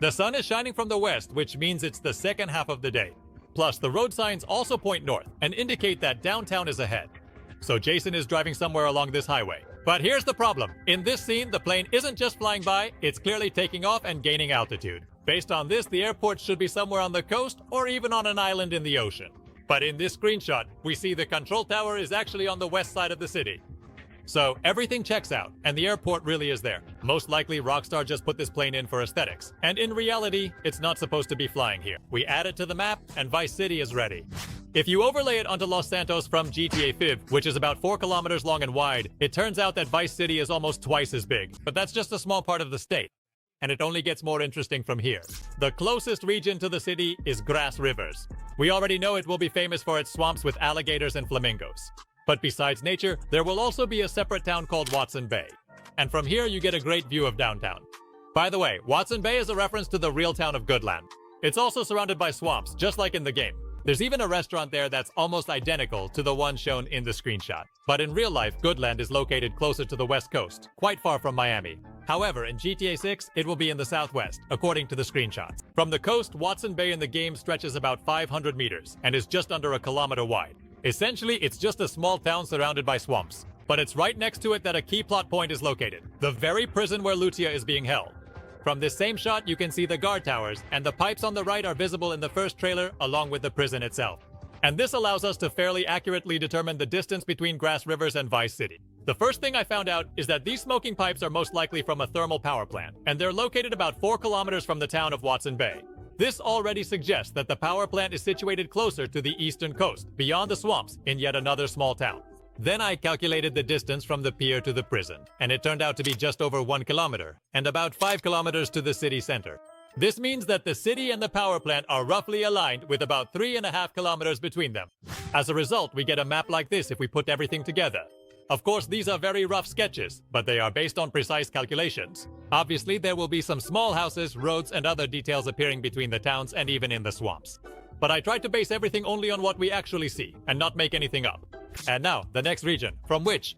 The sun is shining from the west, which means it's the second half of the day. Plus, the road signs also point north and indicate that downtown is ahead. So Jason is driving somewhere along this highway. But here's the problem. In this scene, the plane isn't just flying by, it's clearly taking off and gaining altitude. Based on this, the airport should be somewhere on the coast or even on an island in the ocean. But in this screenshot, we see the control tower is actually on the west side of the city. So everything checks out, and the airport really is there. Most likely, Rockstar just put this plane in for aesthetics. And in reality, it's not supposed to be flying here. We add it to the map, and Vice City is ready. If you overlay it onto Los Santos from GTA 5, which is about 4 kilometers long and wide, it turns out that Vice City is almost twice as big. But that's just a small part of the state. And it only gets more interesting from here. The closest region to the city is Grass Rivers. We already know it will be famous for its swamps with alligators and flamingos. But besides nature, there will also be a separate town called Watson Bay. And from here, you get a great view of downtown. By the way, Watson Bay is a reference to the real town of Goodland. It's also surrounded by swamps, just like in the game. There's even a restaurant there that's almost identical to the one shown in the screenshot. But in real life, Goodland is located closer to the west coast, quite far from Miami. However, in GTA 6, it will be in the southwest, according to the screenshots. From the coast, Watson Bay in the game stretches about 500 meters and is just under a kilometer wide. Essentially, it's just a small town surrounded by swamps. But it's right next to it that a key plot point is located, the very prison where Lucia is being held. From this same shot, you can see the guard towers, and the pipes on the right are visible in the first trailer along with the prison itself. And this allows us to fairly accurately determine the distance between Grass Rivers and Vice City. The first thing I found out is that these smoking pipes are most likely from a thermal power plant, and they're located about 4 kilometers from the town of Watson Bay. This already suggests that the power plant is situated closer to the eastern coast, beyond the swamps, in yet another small town. Then I calculated the distance from the pier to the prison, and it turned out to be just over 1 kilometer, and about 5 kilometers to the city center. This means that the city and the power plant are roughly aligned with about 3.5 kilometers between them. As a result, we get a map like this if we put everything together. Of course, these are very rough sketches, but they are based on precise calculations. Obviously, there will be some small houses, roads, and other details appearing between the towns and even in the swamps. But I tried to base everything only on what we actually see, and not make anything up. And now, the next region, from which